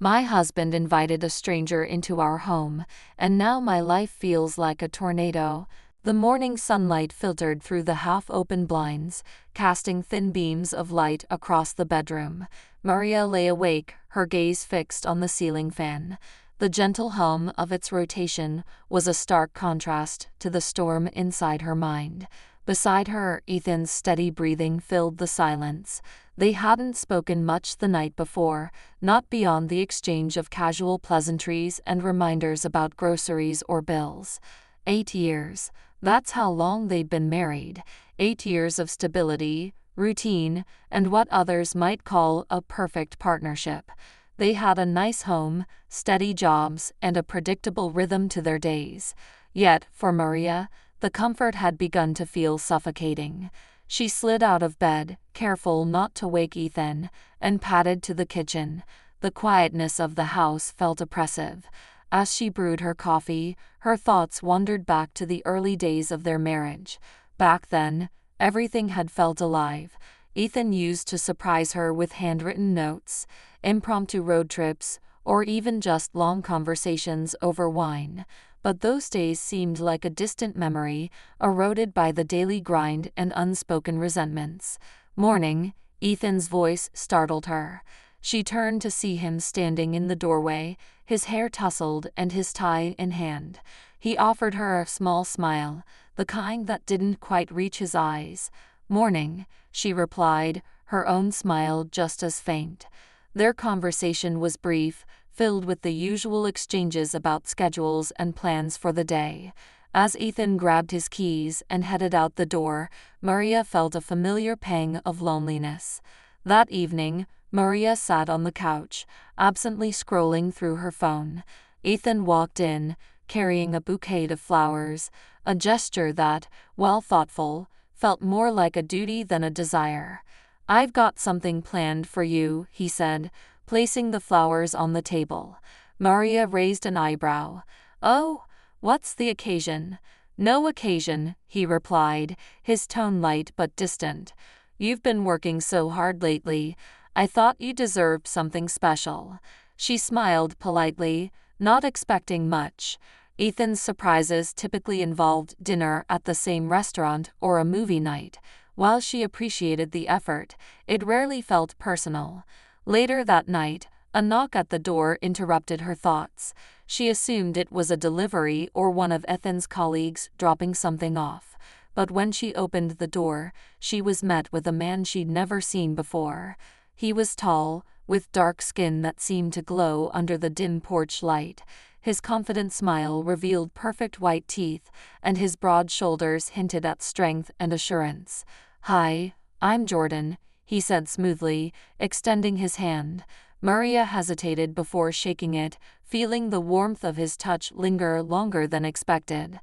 My husband invited a stranger into our home, and now my life feels like a tornado. The morning sunlight filtered through the half-open blinds, casting thin beams of light across the bedroom. Maria lay awake, her gaze fixed on the ceiling fan. The gentle hum of its rotation was a stark contrast to the storm inside her mind. Beside her, Ethan's steady breathing filled the silence. They hadn't spoken much the night before, not beyond the exchange of casual pleasantries and reminders about groceries or bills. 8 years. That's how long they'd been married. 8 years of stability, routine, and what others might call a perfect partnership. They had a nice home, steady jobs, and a predictable rhythm to their days. Yet, for Maria, the comfort had begun to feel suffocating. She slid out of bed, careful not to wake Ethan, and padded to the kitchen. The quietness of the house felt oppressive. As she brewed her coffee, her thoughts wandered back to the early days of their marriage. Back then, everything had felt alive. Ethan used to surprise her with handwritten notes, impromptu road trips, or even just long conversations over wine. But those days seemed like a distant memory, eroded by the daily grind and unspoken resentments. Morning, Ethan's voice startled her. She turned to see him standing in the doorway, his hair tousled and his tie in hand. He offered her a small smile, the kind that didn't quite reach his eyes. "Morning," she replied, her own smile just as faint. Their conversation was brief, filled with the usual exchanges about schedules and plans for the day. As Ethan grabbed his keys and headed out the door, Maria felt a familiar pang of loneliness. That evening, Maria sat on the couch, absently scrolling through her phone. Ethan walked in, carrying a bouquet of flowers, a gesture that, while thoughtful, felt more like a duty than a desire. "I've got something planned for you," he said, placing the flowers on the table. Maria raised an eyebrow. "Oh, what's the occasion?" "No occasion," he replied, his tone light but distant. "You've been working so hard lately. I thought you deserved something special." She smiled politely, not expecting much. Ethan's surprises typically involved dinner at the same restaurant or a movie night. While she appreciated the effort, it rarely felt personal. Later that night, a knock at the door interrupted her thoughts. She assumed it was a delivery or one of Ethan's colleagues dropping something off. But when she opened the door, she was met with a man she'd never seen before. He was tall, with dark skin that seemed to glow under the dim porch light. His confident smile revealed perfect white teeth, and his broad shoulders hinted at strength and assurance. "Hi, I'm Jordan," he said smoothly, extending his hand. Maria hesitated before shaking it, feeling the warmth of his touch linger longer than expected.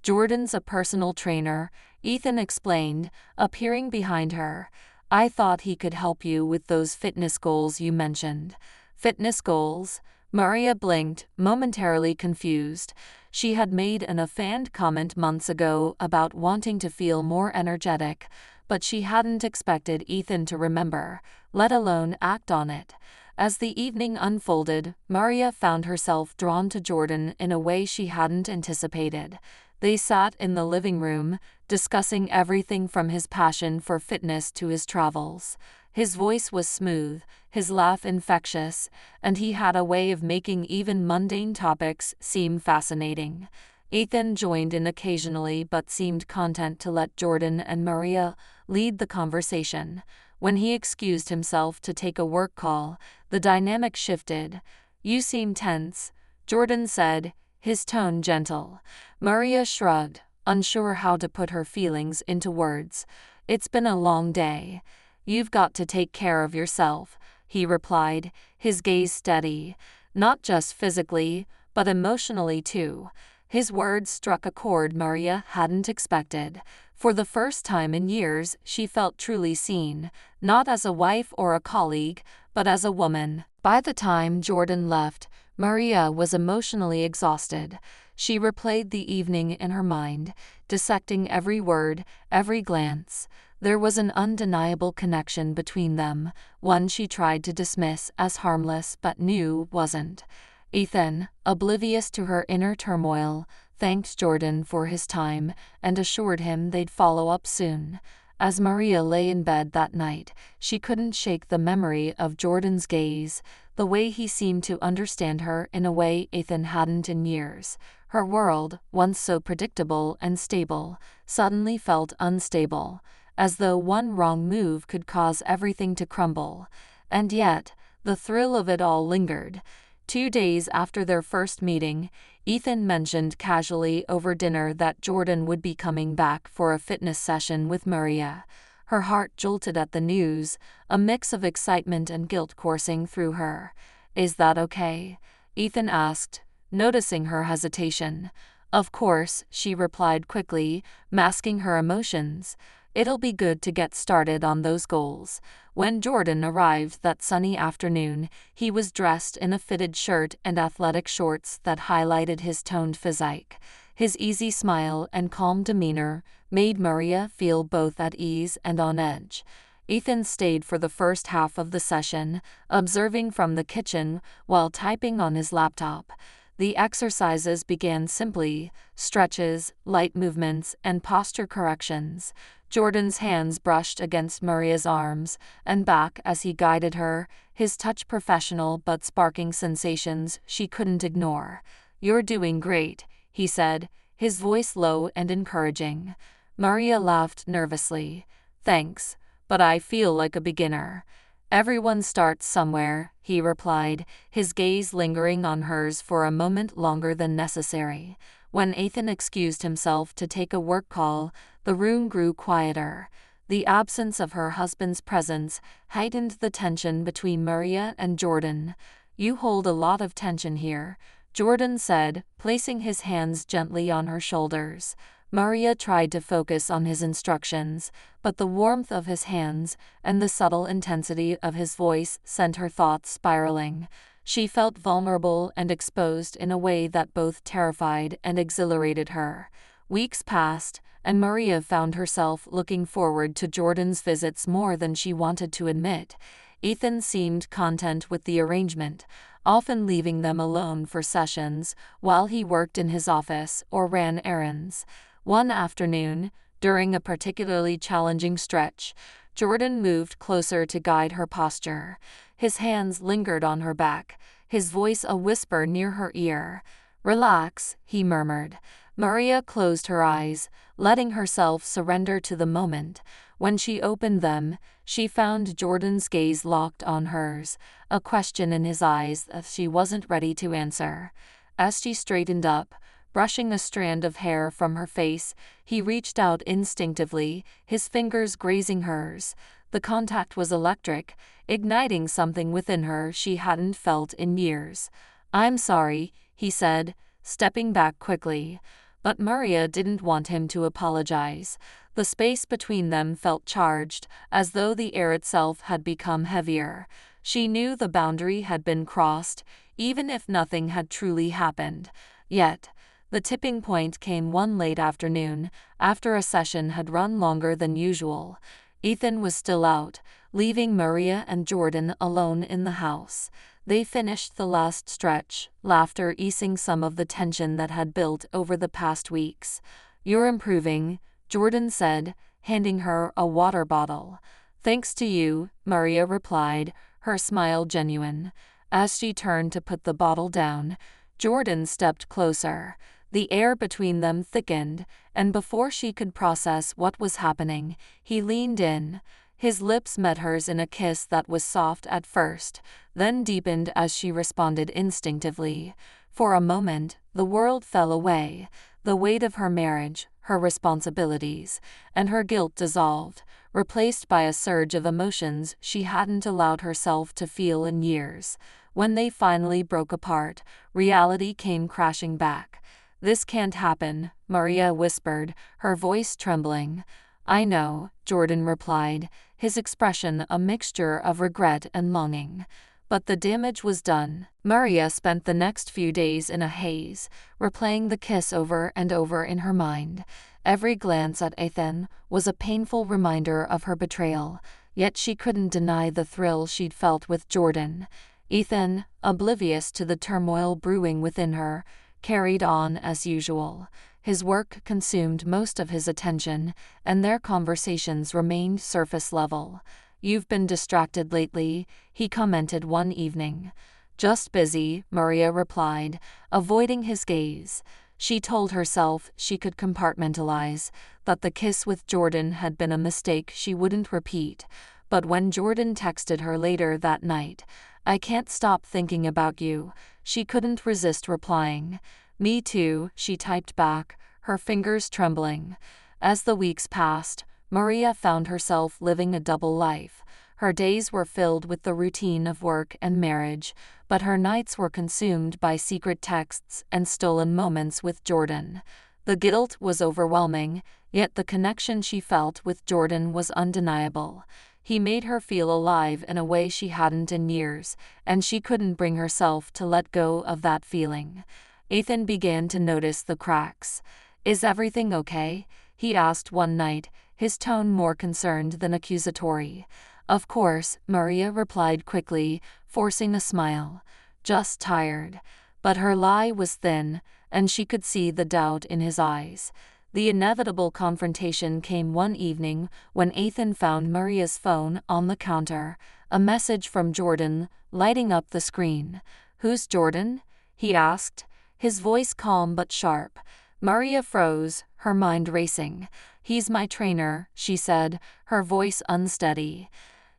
"Jordan's a personal trainer," Ethan explained, appearing behind her. "I thought he could help you with those fitness goals you mentioned." "Fitness goals?" Maria blinked, momentarily confused. She had made an offhand comment months ago about wanting to feel more energetic, but she hadn't expected Ethan to remember, let alone act on it. As the evening unfolded, Maria found herself drawn to Jordan in a way she hadn't anticipated. They sat in the living room, discussing everything from his passion for fitness to his travels. His voice was smooth, his laugh infectious, and he had a way of making even mundane topics seem fascinating. Ethan joined in occasionally but seemed content to let Jordan and Maria lead the conversation. When he excused himself to take a work call, the dynamic shifted. "You seem tense," Jordan said, his tone gentle. Maria shrugged, unsure how to put her feelings into words. "It's been a long day." "You've got to take care of yourself," he replied, his gaze steady. "Not just physically, but emotionally too." His words struck a chord Maria hadn't expected. For the first time in years, she felt truly seen, not as a wife or a colleague, but as a woman. By the time Jordan left, Maria was emotionally exhausted. She replayed the evening in her mind, dissecting every word, every glance. There was an undeniable connection between them, one she tried to dismiss as harmless but knew wasn't. Ethan, oblivious to her inner turmoil, thanked Jordan for his time and assured him they'd follow up soon. As Maria lay in bed that night, she couldn't shake the memory of Jordan's gaze, the way he seemed to understand her in a way Ethan hadn't in years. Her world, once so predictable and stable, suddenly felt unstable, as though one wrong move could cause everything to crumble. And yet, the thrill of it all lingered. 2 days after their first meeting, Ethan mentioned casually over dinner that Jordan would be coming back for a fitness session with Maria. Her heart jolted at the news, a mix of excitement and guilt coursing through her. "Is that okay?" Ethan asked, noticing her hesitation. "Of course," she replied quickly, masking her emotions. "It'll be good to get started on those goals." When Jordan arrived that sunny afternoon, he was dressed in a fitted shirt and athletic shorts that highlighted his toned physique. His easy smile and calm demeanor made Maria feel both at ease and on edge. Ethan stayed for the first half of the session, observing from the kitchen while typing on his laptop. The exercises began simply: stretches, light movements, and posture corrections. Jordan's hands brushed against Maria's arms and back as he guided her, his touch professional but sparking sensations she couldn't ignore. "You're doing great," he said, his voice low and encouraging. Maria laughed nervously. "Thanks, but I feel like a beginner." "Everyone starts somewhere," he replied, his gaze lingering on hers for a moment longer than necessary. When Ethan excused himself to take a work call, the room grew quieter. The absence of her husband's presence heightened the tension between Maria and Jordan. "You hold a lot of tension here," Jordan said, placing his hands gently on her shoulders. Maria tried to focus on his instructions, but the warmth of his hands and the subtle intensity of his voice sent her thoughts spiraling. She felt vulnerable and exposed in a way that both terrified and exhilarated her. Weeks passed, and Maria found herself looking forward to Jordan's visits more than she wanted to admit. Ethan seemed content with the arrangement, often leaving them alone for sessions while he worked in his office or ran errands. One afternoon, during a particularly challenging stretch, Jordan moved closer to guide her posture. His hands lingered on her back, his voice a whisper near her ear. "Relax," he murmured. Maria closed her eyes, letting herself surrender to the moment. When she opened them, she found Jordan's gaze locked on hers, a question in his eyes that she wasn't ready to answer. As she straightened up, brushing a strand of hair from her face, he reached out instinctively, his fingers grazing hers. The contact was electric, igniting something within her she hadn't felt in years. "I'm sorry," he said, stepping back quickly. But Maria didn't want him to apologize. The space between them felt charged, as though the air itself had become heavier. She knew the boundary had been crossed, even if nothing had truly happened. Yet, the tipping point came one late afternoon, after a session had run longer than usual. Ethan was still out, leaving Maria and Jordan alone in the house. They finished the last stretch, laughter easing some of the tension that had built over the past weeks. "You're improving," Jordan said, handing her a water bottle. "Thanks to you," Maria replied, her smile genuine. As she turned to put the bottle down, Jordan stepped closer. The air between them thickened, and before she could process what was happening, he leaned in. His lips met hers in a kiss that was soft at first, then deepened as she responded instinctively. For a moment, the world fell away. The weight of her marriage, her responsibilities, and her guilt dissolved, replaced by a surge of emotions she hadn't allowed herself to feel in years. When they finally broke apart, reality came crashing back. "This can't happen," Maria whispered, her voice trembling. "I know," Jordan replied, his expression a mixture of regret and longing. But the damage was done. Maria spent the next few days in a haze, replaying the kiss over and over in her mind. Every glance at Ethan was a painful reminder of her betrayal, yet she couldn't deny the thrill she'd felt with Jordan. Ethan, oblivious to the turmoil brewing within her, carried on as usual. His work consumed most of his attention, and their conversations remained surface level. "You've been distracted lately," he commented one evening. "Just busy," Maria replied, avoiding his gaze. She told herself she could compartmentalize, that the kiss with Jordan had been a mistake she wouldn't repeat. But when Jordan texted her later that night, "I can't stop thinking about you," she couldn't resist replying. "Me too," she typed back, her fingers trembling. As the weeks passed, Maria found herself living a double life. Her days were filled with the routine of work and marriage, but her nights were consumed by secret texts and stolen moments with Jordan. The guilt was overwhelming, yet the connection she felt with Jordan was undeniable. He made her feel alive in a way she hadn't in years, and she couldn't bring herself to let go of that feeling. Ethan began to notice the cracks. "Is everything okay?" he asked one night, his tone more concerned than accusatory. "Of course," Maria replied quickly, forcing a smile. "Just tired." But her lie was thin, and she could see the doubt in his eyes. The inevitable confrontation came one evening when Ethan found Maria's phone on the counter, a message from Jordan lighting up the screen. "Who's Jordan?" he asked, his voice calm but sharp. Maria froze, her mind racing. "He's my trainer," she said, her voice unsteady.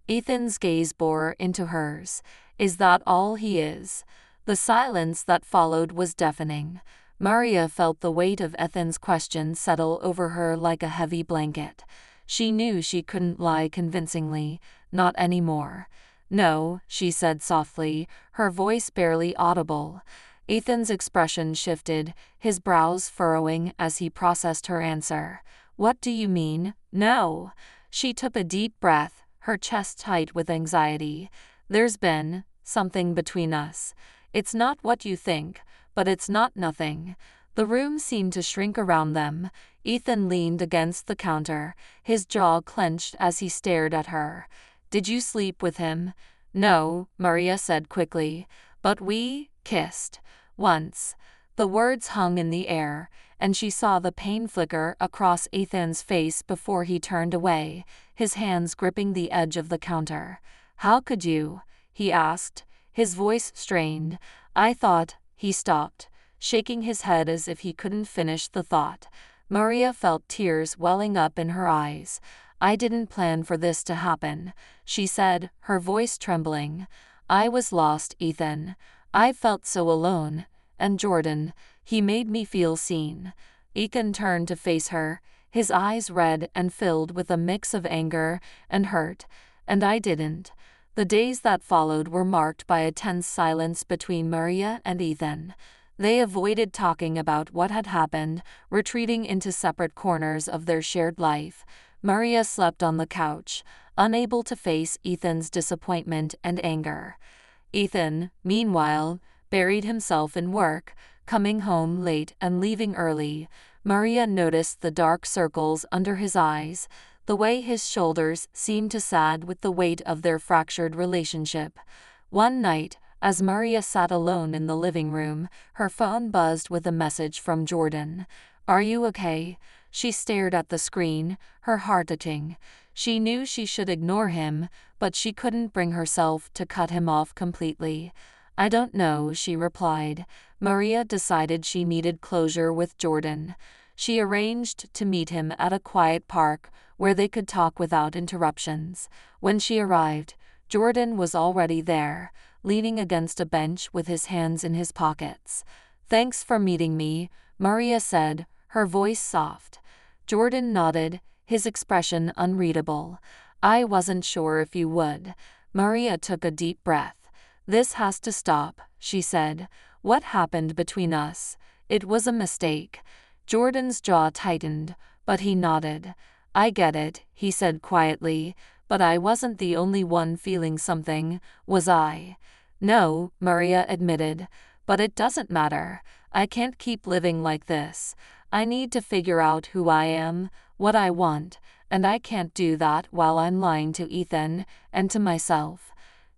Ethan's gaze bore into hers. "Is that all he is?" The silence that followed was deafening. Maria felt the weight of Ethan's question settle over her like a heavy blanket. She knew she couldn't lie convincingly, not anymore. "No," she said softly, her voice barely audible. Ethan's expression shifted, his brows furrowing as he processed her answer. "What do you mean, no?" She took a deep breath, her chest tight with anxiety. "There's been something between us. It's not what you think, but it's not nothing." The room seemed to shrink around them. Ethan leaned against the counter, his jaw clenched as he stared at her. "Did you sleep with him?" "No," Maria said quickly, "but we kissed. Once." The words hung in the air, and she saw the pain flicker across Ethan's face before he turned away, his hands gripping the edge of the counter. "How could you?" he asked, his voice strained. "I thought," he stopped, shaking his head as if he couldn't finish the thought. Maria felt tears welling up in her eyes. "I didn't plan for this to happen," she said, her voice trembling. "I was lost, Ethan. I felt so alone. And Jordan, he made me feel seen." Ethan turned to face her, his eyes red and filled with a mix of anger and hurt. "And I didn't." The days that followed were marked by a tense silence between Maria and Ethan. They avoided talking about what had happened, retreating into separate corners of their shared life. Maria slept on the couch, unable to face Ethan's disappointment and anger. Ethan, meanwhile, buried himself in work, coming home late and leaving early. Maria noticed the dark circles under his eyes, the way his shoulders seemed to sag with the weight of their fractured relationship. One night, as Maria sat alone in the living room, her phone buzzed with a message from Jordan. "Are you okay?" She stared at the screen, her heart beating. She knew she should ignore him, but she couldn't bring herself to cut him off completely. "I don't know," she replied. Maria decided she needed closure with Jordan. She arranged to meet him at a quiet park where they could talk without interruptions. When she arrived, Jordan was already there, leaning against a bench with his hands in his pockets. "Thanks for meeting me," Maria said, her voice soft. Jordan nodded, his expression unreadable. "I wasn't sure if you would." Maria took a deep breath. "This has to stop," she said. "What happened between us? It was a mistake." Jordan's jaw tightened, but he nodded. "I get it," he said quietly, "but I wasn't the only one feeling something, was I?" "No," Maria admitted, "but it doesn't matter. I can't keep living like this. I need to figure out who I am, what I want, and I can't do that while I'm lying to Ethan and to myself.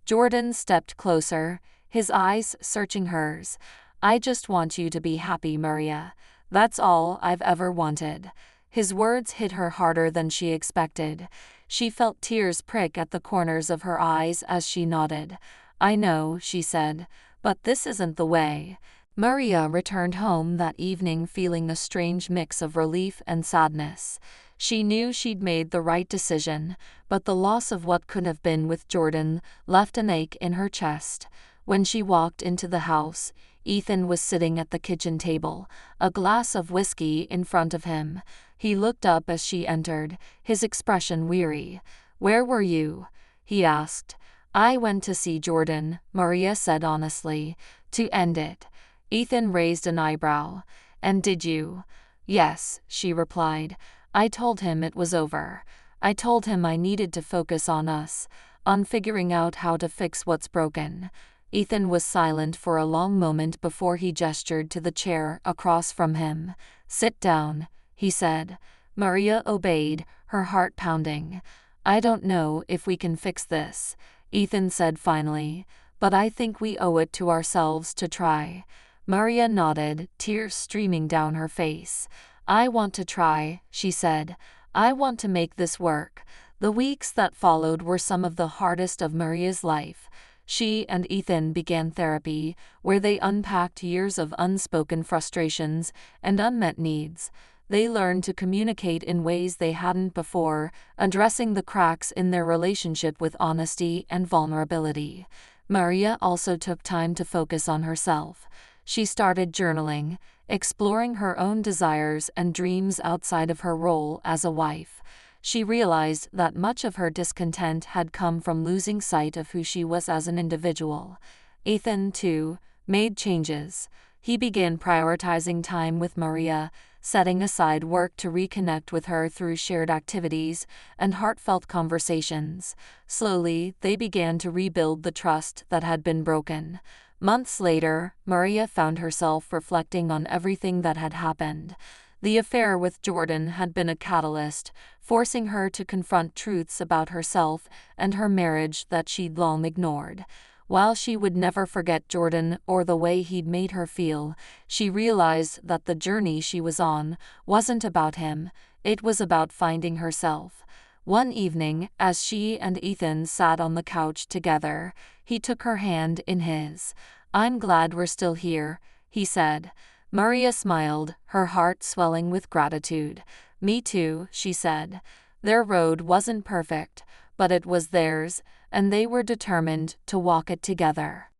Jordan stepped closer, his eyes searching hers. I just want you to be happy, Maria. That's all I've ever wanted. His words hit her harder than she expected. She felt tears prick at the corners of her eyes as she nodded. I know, she said, but this isn't the way. Maria returned home that evening feeling a strange mix of relief and sadness. She knew she'd made the right decision, but the loss of what could have been with Jordan left an ache in her chest. When she walked into the house, Ethan was sitting at the kitchen table, a glass of whiskey in front of him. He looked up as she entered, his expression weary. "Where were you?" he asked. "I went to see Jordan," Maria said honestly, "to end it." Ethan raised an eyebrow. "And did you?" "Yes," she replied. "I told him it was over. I told him I needed to focus on us, on figuring out how to fix what's broken." Ethan was silent for a long moment before he gestured to the chair across from him. "Sit down," he said. Maria obeyed, her heart pounding. "I don't know if we can fix this," Ethan said finally, "but I think we owe it to ourselves to try." Maria nodded, tears streaming down her face. "I want to try," she said. "I want to make this work." The weeks that followed were some of the hardest of Maria's life. She and Ethan began therapy, where they unpacked years of unspoken frustrations and unmet needs. They learned to communicate in ways they hadn't before, addressing the cracks in their relationship with honesty and vulnerability. Maria also took time to focus on herself. She started journaling, exploring her own desires and dreams outside of her role as a wife. She realized that much of her discontent had come from losing sight of who she was as an individual. Ethan, too, made changes. He began prioritizing time with Maria, setting aside work to reconnect with her through shared activities and heartfelt conversations. Slowly, they began to rebuild the trust that had been broken. Months later, Maria found herself reflecting on everything that had happened. The affair with Jordan had been a catalyst, forcing her to confront truths about herself and her marriage that she'd long ignored. While she would never forget Jordan or the way he'd made her feel, she realized that the journey she was on wasn't about him, it was about finding herself. One evening, as she and Ethan sat on the couch together, he took her hand in his. "I'm glad we're still here," he said. Maria smiled, her heart swelling with gratitude. "Me too," she said. Their road wasn't perfect, but it was theirs, and they were determined to walk it together.